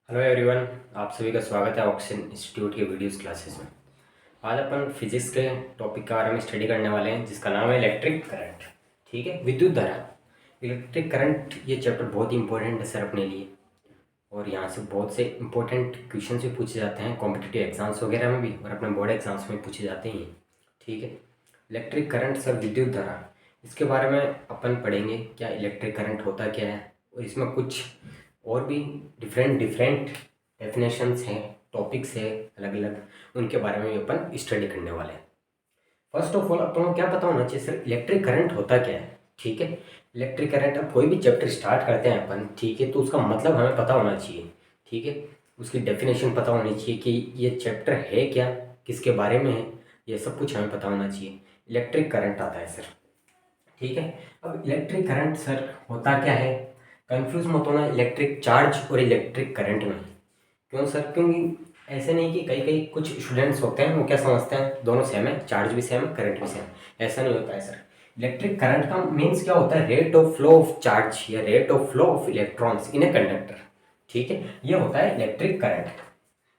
Hello everyone. आप सभी का स्वागत है ऑक्सीजन इंस्टीट्यूट के वीडियोस क्लासेस में। आज अपन फिजिक्स के टॉपिक के बारे में स्टडी करने वाले हैं जिसका नाम है इलेक्ट्रिक करंट। ठीक है, विद्युत धारा। इलेक्ट्रिक करंट ये चैप्टर बहुत ही इंपॉर्टेंट है सर अपने लिए, और यहाँ से बहुत से इंपॉर्टेंट क्वेश्चन भी पूछे जाते हैं कॉम्पिटिटिव एग्जाम्स वगैरह में भी, और अपने बोर्ड एग्जाम्स में पूछे जाते ही हैं। ठीक है, इलेक्ट्रिक करंट सर विद्युत धारा, इसके बारे में अपन पढ़ेंगे क्या इलेक्ट्रिक करंट होता क्या है, और इसमें कुछ और भी डिफरेंट डिफरेंट डेफिनेशंस हैं, टॉपिक्स है अलग अलग, उनके बारे में भी अपन स्टडी करने वाले हैं। फर्स्ट ऑफ ऑल अपन को क्या पता होना चाहिए सर इलेक्ट्रिक करंट होता क्या है। ठीक है, इलेक्ट्रिक करंट, अब कोई भी चैप्टर स्टार्ट करते हैं अपन, ठीक है, तो उसका मतलब हमें पता होना चाहिए। ठीक है, उसकी डेफिनेशन पता होनी चाहिए कि ये चैप्टर है क्या, किसके बारे में है, ये सब कुछ हमें पता होना चाहिए। इलेक्ट्रिक करंट आता है सर। ठीक है, अब इलेक्ट्रिक करंट सर होता क्या है, कंफ्यूज मत होना इलेक्ट्रिक चार्ज और इलेक्ट्रिक करंट में। क्यों सर, क्योंकि ऐसे नहीं कि कई कई कुछ स्टूडेंट्स होते हैं वो क्या समझते हैं दोनों सेम है, चार्ज भी सेम है करंट भी सेम, ऐसा नहीं होता है सर। इलेक्ट्रिक करंट का मीन्स क्या होता है, rate of flow of charge या rate of flow of electrons in a conductor. ठीक है, ये होता है इलेक्ट्रिक करंट।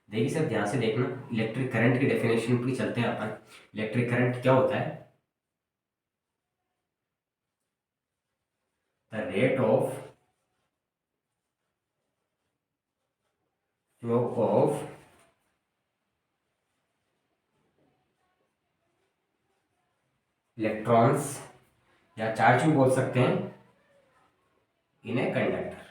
देखिए सर ध्यान से देखना, इलेक्ट्रिक करंट की डेफिनेशन पे चलते हैं अपन। इलेक्ट्रिक करंट क्या होता है, the rate of flow of electrons, या चार्ज भी बोल सकते हैं, इन ए कंडक्टर।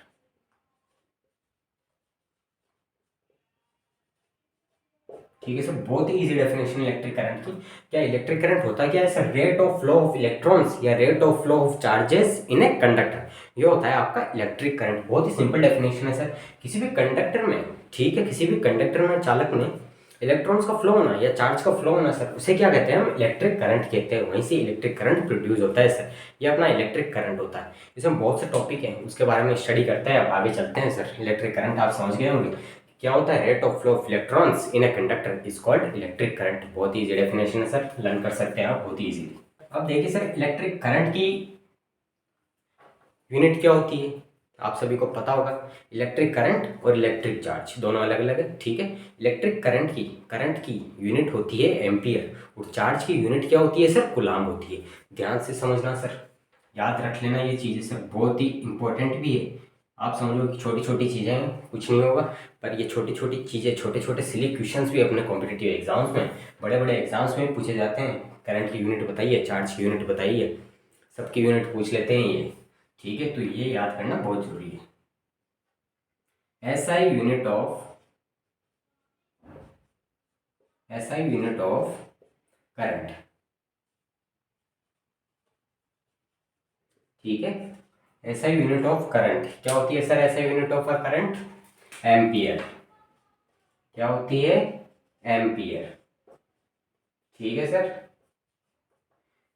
ठीक है सर, बहुत ही इजी डेफिनेशन इलेक्ट्रिक करंट की। क्या इलेक्ट्रिक करंट होता क्या है sir, rate of flow of electrons या rate of flow of charges in a conductor, ये होता है आपका इलेक्ट्रिक करंट। बहुत ही सिंपल डेफिनेशन है सर। किसी भी कंडक्टर में, ठीक है, किसी भी कंडक्टर में, चालक में इलेक्ट्रॉन्स का फ्लो होना या चार्ज का फ्लो होना सर, उसे क्या कहते हैं हम, इलेक्ट्रिक करंट कहते हैं। वहीं से इलेक्ट्रिक करंट प्रोड्यूस होता है सर, ये अपना इलेक्ट्रिक करंट होता है। इसमें बहुत से टॉपिक हैं, उसके बारे में स्टडी करते हैं। अब आगे चलते हैं सर। इलेक्ट्रिक करंट आप समझ गए होंगे क्या होता है, rate of flow of electrons in a conductor is called electric current. बहुत ही इजी डेफिनेशन है सर, लर्न कर सकते हैं आप बहुत ही इजीली। अब देखिए सर, इलेक्ट्रिक करंट की यूनिट क्या होती है, आप सभी को पता होगा। इलेक्ट्रिक करंट और इलेक्ट्रिक चार्ज दोनों अलग अलग है। ठीक है, इलेक्ट्रिक करंट की यूनिट होती है एम्पियर, और चार्ज की यूनिट क्या होती है सर, कूलाम होती है। ध्यान से समझना सर, याद रख लेना ये चीज़ें सर, बहुत ही इंपॉर्टेंट भी है। आप समझो कि छोटी छोटी चीज़ें हैं, कुछ नहीं होगा, पर ये छोटी छोटी चीज़ें, छोटे छोटे सिली क्वेश्चंस भी अपने कॉम्पिटिटिव एग्जाम्स में, बड़े बड़े एग्जाम्स में पूछे जाते हैं। करंट की यूनिट बताइए, चार्ज की यूनिट बताइए, सबकी यूनिट पूछ लेते हैं ये। ठीक है, तो ये याद करना बहुत जरूरी है। SI unit of current. ठीक है, एसआई यूनिट ऑफ करंट क्या होती है sir, SI unit of current ampere. क्या होती है, एम्पियर। ठीक है सर,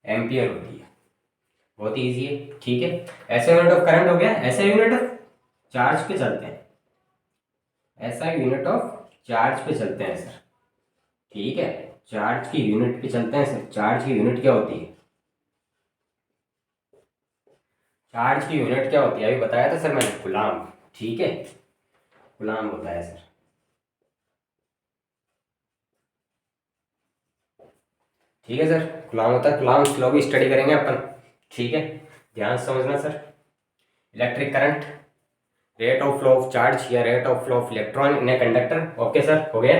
एम्पियर होती है। बहुत ही ईजी है। ठीक है, एसआई यूनिट ऑफ करंट हो गया। एसआई यूनिट ऑफ चार्ज पे चलते हैं, एसआई यूनिट ऑफ चार्ज पे चलते हैं सर। ठीक है, चार्ज की यूनिट पे चलते हैं सर। चार्ज की यूनिट क्या होती है, चार्ज की यूनिट क्या होती है, अभी बताया था सर मैंने, कूलाम। ठीक है, कूलाम होता है सर। ठीक है सर, कूलाम होता है। कूलाम लॉ भी स्टडी करेंगे अपन। ठीक है, ध्यान से समझना sir. Electric current, rate of flow of charge या rate of flow of electron in a conductor. Okay sir, हो गया।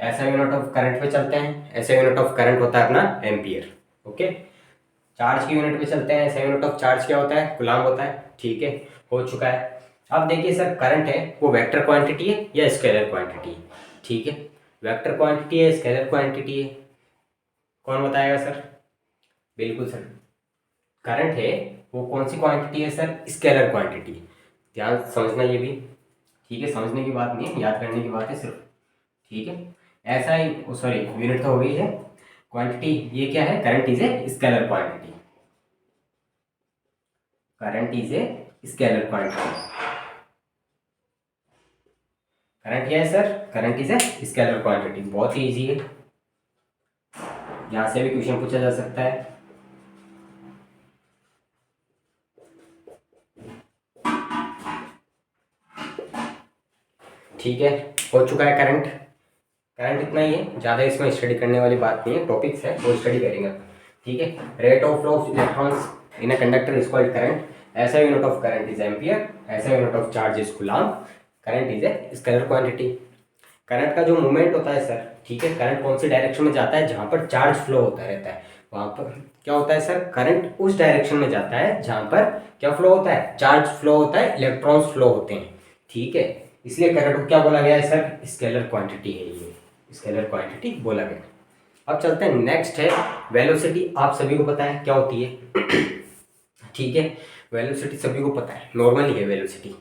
ऐसा यूनिट ऑफ करंट पे चलते हैं। ऐसा यूनिट ऑफ करंट होता है अपना एम्पियर। ओके, चार्ज की यूनिट पे चलते हैं। ऐसा यूनिट ऑफ चार्ज क्या होता है, कूलाम होता है। ठीक है, हो चुका है। अब देखिए सर, करंट है वो वेक्टर क्वांटिटी है या स्केलर क्वांटिटी है। ठीक है, वेक्टर क्वांटिटी है, स्केलर क्वांटिटी है, कौन बताएगा सर। बिल्कुल सर, करंट है वो कौन सी क्वांटिटी है सर, स्केलर क्वांटिटी। ध्यान से समझना ये भी। ठीक है, समझने की बात नहीं है, याद करने की बात है सिर्फ। ठीक है, ऐसा ही, सॉरी यूनिट तो हो गई है। क्वांटिटी ये क्या है, current is a scalar quantity. Current is a scalar quantity. Current क्या है sir, current is a scalar quantity. बहुत ही इजी है, यहाँ से भी क्वेश्चन पूछा जा सकता है। ठीक है, हो चुका है करंट। करंट इतना ही है, ज़्यादा इसमें स्टडी करने वाली बात नहीं है, टॉपिक्स है वो स्टडी करेंगे। ठीक है, rate of flow of electrons in a conductor is called current, ऐसा unit of current is ampere, ऐसा unit of charge is coulomb, current is a scalar quantity. Current का जो मूवमेंट होता है सर, ठीक है, करंट कौन सी डायरेक्शन में जाता है, जहाँ पर चार्ज फ्लो होता रहता है वहाँ पर क्या होता है सर, करंट उस डायरेक्शन में जाता है जहाँ पर क्या फ्लो होता है, चार्ज फ्लो होता है, इलेक्ट्रॉन्स फ्लो होते हैं। ठीक है, इसलिए करंट को क्या बोला गया है सर, स्केलर क्वांटिटी है, ये स्केलर क्वांटिटी बोला गया। अब चलते हैं, नेक्स्ट है वेलोसिटी। आप सभी को पता है क्या होती है। ठीक है, वेलोसिटी सभी को पता है, नॉर्मली है वेलोसिटी।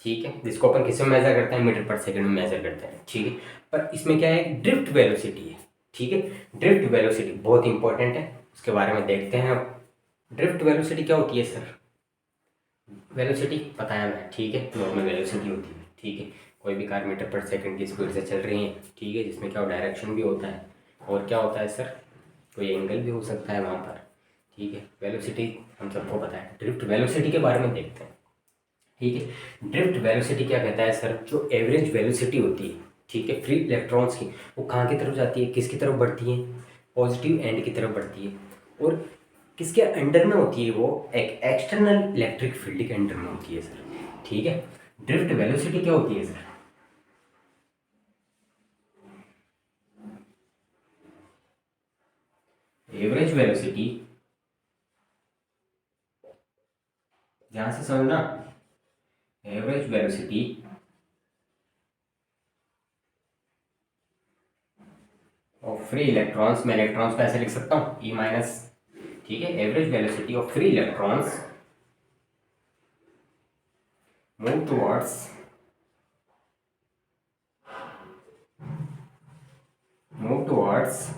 ठीक है, जिसको अपन किस में मेजर करते हैं, मीटर पर सेकंड में मेजर करते हैं। ठीक है, पर इसमें क्या है, ड्रिफ्ट वेलोसिटी है। ठीक है, ड्रिफ्ट वेलोसिटी बहुत इंपॉर्टेंट है, उसके बारे में देखते हैं अब। ड्रिफ्ट वेलोसिटी क्या होती है सर, वेलोसिटी पता है हमें, ठीक है, नॉर्मल वेलोसिटी होती है। ठीक है, कोई भी कार मीटर पर सेकंड की स्पीड से चल रही है। ठीक है, जिसमें क्या डायरेक्शन भी होता है, और क्या होता है सर, कोई एंगल भी हो सकता है वहाँ पर। ठीक है, वेलोसिटी हम सबको पता है। ड्रिफ्ट वेलोसिटी के बारे में देखते हैं। ठीक है, ड्रिफ्ट वेलोसिटी क्या कहता है सर, जो एवरेज वेलोसिटी होती है, ठीक है, फ्री इलेक्ट्रॉन्स की, वो कहाँ की तरफ जाती है, किसकी तरफ बढ़ती है, पॉजिटिव एंड की तरफ बढ़ती है, और किसके अंडर में होती है, वो एक एक्सटर्नल इलेक्ट्रिक फील्ड के अंडर में होती है सर। ठीक है, ड्रिफ्ट वेलोसिटी क्या होती है सर, एवरेज वेलोसिटी, ध्यान से समझना, average velocity of free electrons, मैं इलेक्ट्रॉन्स को ऐसे लिख सकता हूँ ई माइनस। ठीक है, average velocity of free electrons move towards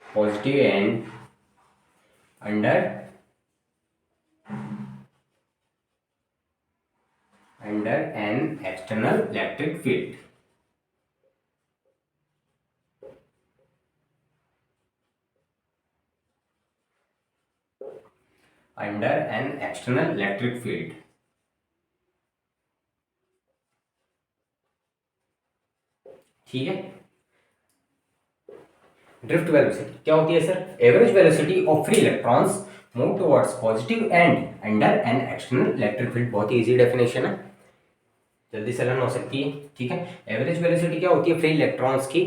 positive end under an external electric field. Under an external electric field. ठीक है, ड्रिफ्ट वेलोसिटी क्या होती है sir, average velocity of free electrons move towards positive and under an external electric field. बहुत ही easy definition है, जल्दी से लर्न हो सकती है। ठीक है, एवरेज वेलोसिटी क्या होती है फ्री इलेक्ट्रॉन्स की,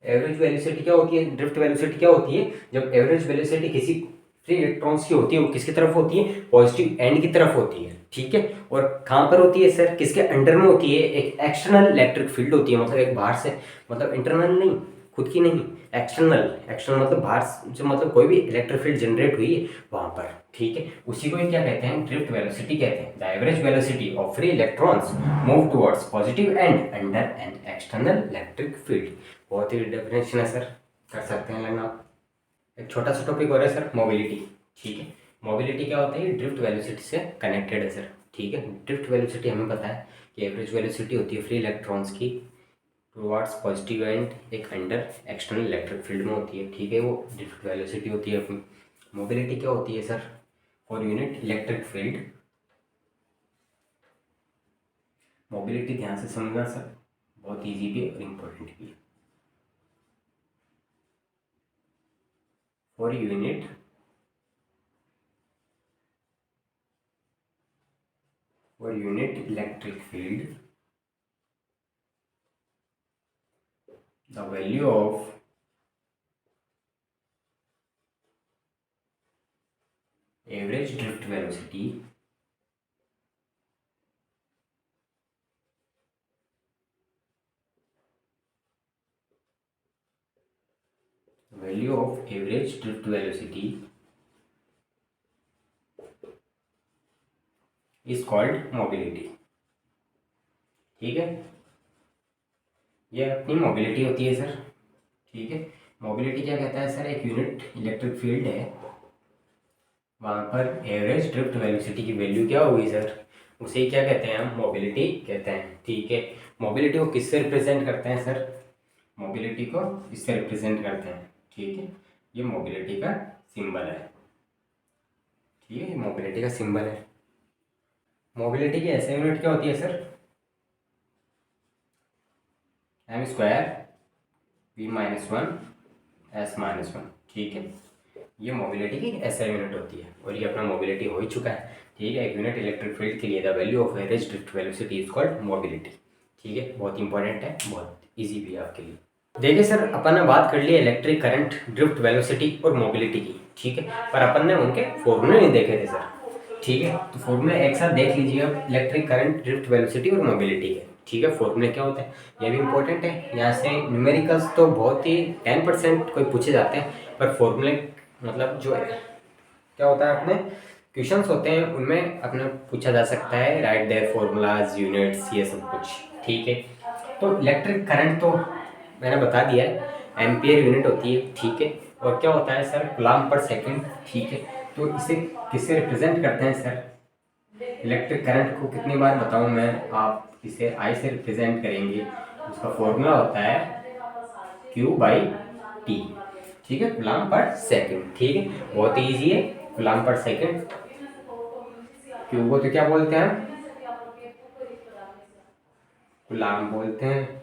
एवरेज वेलोसिटी क्या होती है, ड्रिफ्ट वेलोसिटी क्या होती है, जब एवरेज वेलोसिटी किसी फ्री इलेक्ट्रॉन्स की होती है, वो किसकी तरफ होती है, पॉजिटिव एंड की तरफ होती है। ठीक है, और कहाँ पर होती है सर, किसके अंडर में होती है, एक एक्सटर्नल इलेक्ट्रिक फील्ड होती है, मतलब एक बाहर से, मतलब इंटरनल नहीं, खुद की नहीं, एक्सटर्नल, एक्सटर्नल मतलब बाहर जो, मतलब कोई भी इलेक्ट्रिक फील्ड जनरेट हुई है वहाँ पर। ठीक है, उसी को क्या कहते हैं, ड्रिफ्ट वेलोसिटी कहते हैं। The average velocity of free electrons move towards positive and under an external electric field. बहुत ही डेफिनेशन है सर, कर सकते हैं लगना आप। एक छोटा सा टॉपिक हो रहा है सर, मोबिलिटी। ठीक है, मोबिलिटी क्या होता है, ड्रिफ्ट वेलोसिटी से कनेक्टेड है सर। ठीक है, ड्रिफ्ट वेलोसिटी हमें पता है कि एवरेज वेलोसिटी होती है फ्री इलेक्ट्रॉन्स की टुवर्ड्स पॉजिटिव एंड एक अंडर एक्सटर्नल इलेक्ट्रिक फील्ड में होती है। ठीक है, वो ड्रिफ्ट वेलोसिटी होती है अपनी। मोबिलिटी क्या होती है sir, for unit electric field. Mobility ध्यान से समझना सर, बहुत ईजी भी और इम्पोर्टेंट भी है। For unit electric field, the value of average drift velocity is called mobility। ठीक है, ये अपनी मोबिलिटी होती है सर। ठीक है, मोबिलिटी क्या कहता है सर, एक यूनिट इलेक्ट्रिक फील्ड है, वहाँ पर एवरेज ड्रिफ्ट वेलोसिटी की वैल्यू क्या होगी सर, उसे क्या कहते हैं, हम मोबिलिटी कहते हैं। ठीक है, मोबिलिटी को किससे रिप्रेजेंट करते हैं सर, मोबिलिटी को इससे रिप्रेजेंट करते हैं। ठीक है, ये मोबिलिटी का सिंबल है। ठीक है, ये मोबिलिटी का सिंबल है। मोबिलिटी की ऐसे यूनिट क्या होती है sir? M square V minus one S minus one. ठीक है, ये मोबिलिटी की ऐसे यूनिट होती है और ये अपना मोबिलिटी हो ही चुका है। ठीक है, एक यूनिट इलेक्ट्रिक फील्ड के लिए the value of average drift velocity is called mobility. ठीक है, बहुत इंपॉर्टेंट है, बहुत इजी भी है आपके लिए। देखिए सर, अपन ने बात कर ली इलेक्ट्रिक करंट, ड्रिफ्ट वेलोसिटी और मोबिलिटी की। ठीक है, पर अपन ने उनके फॉर्मूले नहीं देखे थे सर। ठीक है, तो फॉर्मूले एक साथ देख लीजिए अब, इलेक्ट्रिक करंट, ड्रिफ्ट वेलोसिटी और मोबिलिटी के। ठीक है, फॉर्मूले क्या होते हैं ये भी इंपॉर्टेंट है। यहाँ से न्यूमेरिकल्स तो बहुत ही 10% कोई पूछे जाते हैं, पर फॉर्मूले मतलब जो क्या होता है अपने क्वेश्चंस होते हैं उनमें अपने पूछा जा सकता है, राइट देयर फॉर्मूलाज, यूनिट्स, ये सब कुछ। ठीक है, तो इलेक्ट्रिक करंट तो मैंने बता दिया है, एम्पियर यूनिट होती है। ठीक है, और क्या होता है सर? कूलम्ब पर सेकंड। ठीक है, तो इसे किससे रिप्रेजेंट करते हैं सर? इलेक्ट्रिक करंट को कितनी बार बताऊं मैं, आप इसे आई से रिप्रेजेंट करेंगे। उसका फॉर्मूला होता है Q बाई टी। ठीक है, कूलम्ब पर सेकंड। ठीक है, बहुत ईजी है, कूलम्ब पर सेकंड। Q को तो क्या बोलते हैं? कूलम्ब बोलते हैं,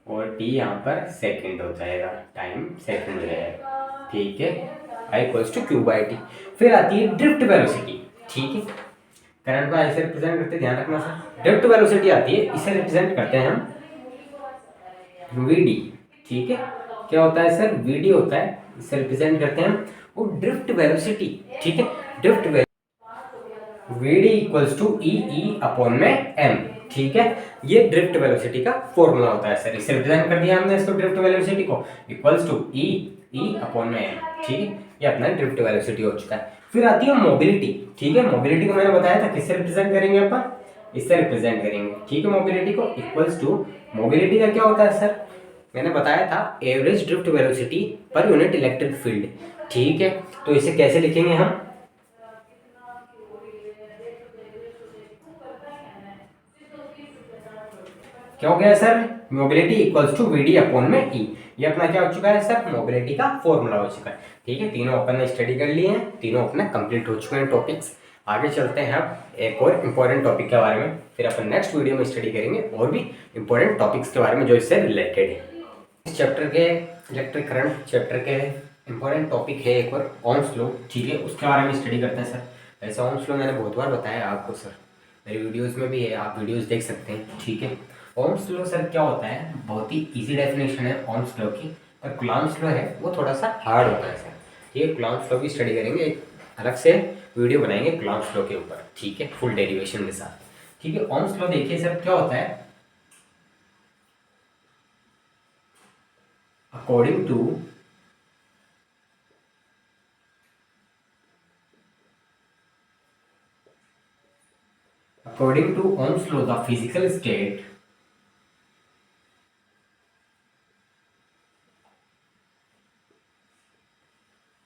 और टी यहाँ पर सेकंड हो जाएगा, टाइम सेकंड हो जाएगा। ठीक है, I equals to Q by T. फिर आती है ड्रिफ्ट वेलोसिटी। ठीक है, करंट को ऐसे रिप्रेजेंट करते हैं, ध्यान रखना सर। ड्रिफ्ट वेलोसिटी आती है, इसे रिप्रेजेंट करते हैं हम वीडी। ठीक है, क्या होता है सर? वीडी होता है, इसे रिप्रेजेंट करते हैं हम। वो ड्रिफ्ट वेलोसिटी। ठीक है, drift VD equals to E E upon में एम। ठीक है, ये ड्रिफ्ट वेलोसिटी का फॉर्मूला होता है सर। इसे रिप्रेजेंट कर दिया हमने इसको, ड्रिफ्ट वेलोसिटी को, equals to E E upon में एम। ठीक है, ये अपना ड्रिफ्ट वेलोसिटी हो चुका है। फिर आती है मोबिलिटी। ठीक है, मोबिलिटी को मैंने बताया था किससे रिप्रेजेंट करेंगे अपन, इससे रिप्रेजेंट करेंगे। ठीक है, मोबिलिटी को इक्वल्स टू, मोबिलिटी का क्या होता है सर? मैंने बताया था average drift velocity per unit electric field. ठीक है, तो इसे कैसे लिखेंगे हम? क्या हो गया sir? Mobility equals to VD upon में ई। ये अपना क्या हो चुका है सर? मोबिलिटी का फॉर्मूला हो चुका है। ठीक है, तीनों अपन ने स्टडी कर लिए हैं, तीनों अपने कंप्लीट हो चुके हैं टॉपिक्स। आगे चलते हैं अब एक और इम्पोर्टेंट टॉपिक के बारे में, फिर अपन नेक्स्ट वीडियो में स्टडी करेंगे और भी इम्पोर्टेंट टॉपिक्स के बारे में जो इससे रिलेटेड है। इस चैप्टर के, इलेक्ट्रिक करंट चैप्टर के इम्पोर्टेंट टॉपिक है एक और ओम्स लॉ। ठीक है, उसके बारे में स्टडी करते हैं सर। ऐसा ओम्स लॉ मैंने बहुत बार बताया आपको सर, मेरी वीडियोस में भी है, आप वीडियोस देख सकते हैं। ठीक है, ओम्स लॉ सर क्या होता है? बहुत ही इजी डेफिनेशन है ओम्स लॉ की, पर कूलम्ब्स लॉ है वो थोड़ा सा हार्ड होता है सर। ठीक है, कूलम्ब्स लॉ भी स्टडी करेंगे, एक अलग से वीडियो बनाएंगे कूलम्ब्स लॉ के ऊपर। ठीक है, फुल डेरिवेशन के साथ। ठीक है, ओम्स लॉ देखिए सर क्या होता है, according to Ohm's law, the physical state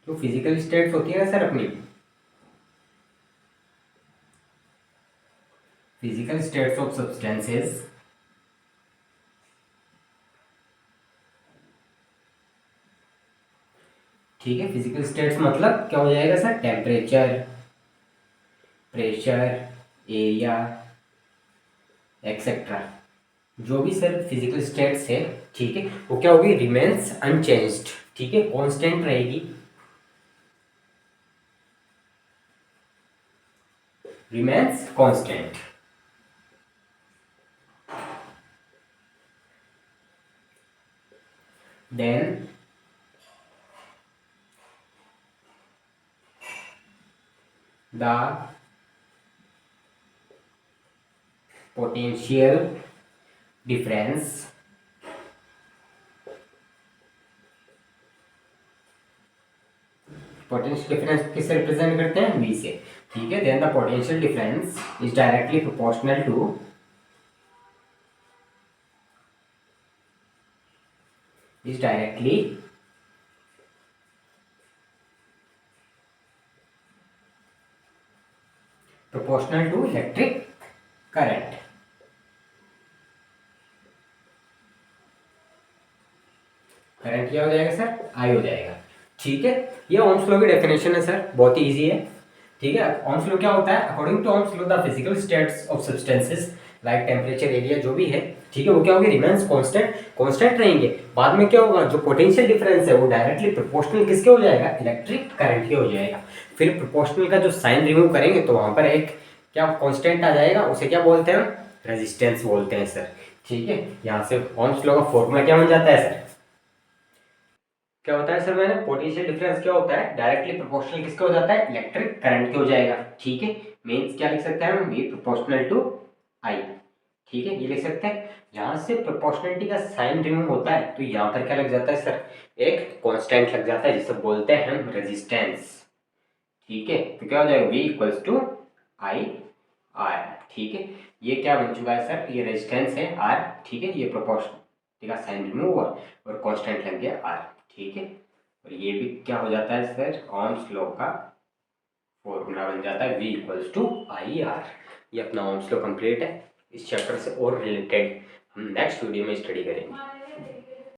जो फिजिकल स्टेट्स होती है ना सर अपनी, फिजिकल स्टेट्स ऑफ सब्सटेंसेस, ठीक है, फिजिकल स्टेट्स मतलब क्या हो जाएगा sir? Temperature, pressure, area, etcetera, जो भी सर फिजिकल स्टेट्स है। ठीक है, वो क्या होगी? Remains unchanged. ठीक है, कांस्टेंट रहेगी, remains constant. Then the potential difference potential difference किससे रिप्रेजेंट करते हैं? v से। ठीक है, then the potential difference is directly proportional to, is directly proportional to electric current. Current क्या हो जाएगा सर? आई हो जाएगा। ठीक है, ये ओम्स लॉ की डेफिनेशन है सर, बहुत ही ईजी है। ठीक है। ओम्स लॉ क्या होता है? According to Ohm's law the physical states of substances like temperature, area जो भी है, ठीक है, वो क्या होगी? रिमेंस कांस्टेंट रहेंगे। बाद में क्या होगा? जो पोटेंशियल डिफरेंस है वो डायरेक्टली प्रोपोर्शनल किसके हो जाएगा? इलेक्ट्रिक करंट के हो जाएगा। फिर प्रोपोर्शनल का जो साइन रिमूव करेंगे तो वहां पर एक क्या कांस्टेंट आ जाएगा, उसे क्या बोलते हैं? रेजिस्टेंस बोलते हैं सर। ठीक है, यहाँ से ओम्स लॉ का फॉर्मूला क्या बन जाता है सर? क्या होता है सर? मैंने पोटेंशियल डिफरेंस क्या होता है? डायरेक्टली प्रोपोर्शनल किसके हो जाता है? इलेक्ट्रिक करंट के हो जाएगा। ठीक है, मींस क्या लिख सकते हैं हम? V proportional to I। ठीक है, ये लिख सकते हैं। जहां से प्रोपोर्शनलिटी का साइन रिमूव होता है तो यहाँ पर क्या लग जाता है सर? एक कांस्टेंट लग जाता है जिसे बोलते हैं हम रेजिस्टेंस। ठीक है, तो क्या हो जाएगा? V equals to I R। ठीक है, ये क्या बन चुका है सर? ये रेजिस्टेंस है R। ठीक है, ये प्रोपोर्शनलिटी का साइन रिमूव हुआ और कांस्टेंट लग गया R। ठीक है, और ये भी क्या हो जाता है सर? ओम्स लॉ का फॉर्मूला बन जाता है V equals to I R. ये अपना ओम्स लॉ कंप्लीट है। इस चैप्टर से और रिलेटेड हम नेक्स्ट वीडियो में स्टडी करेंगे।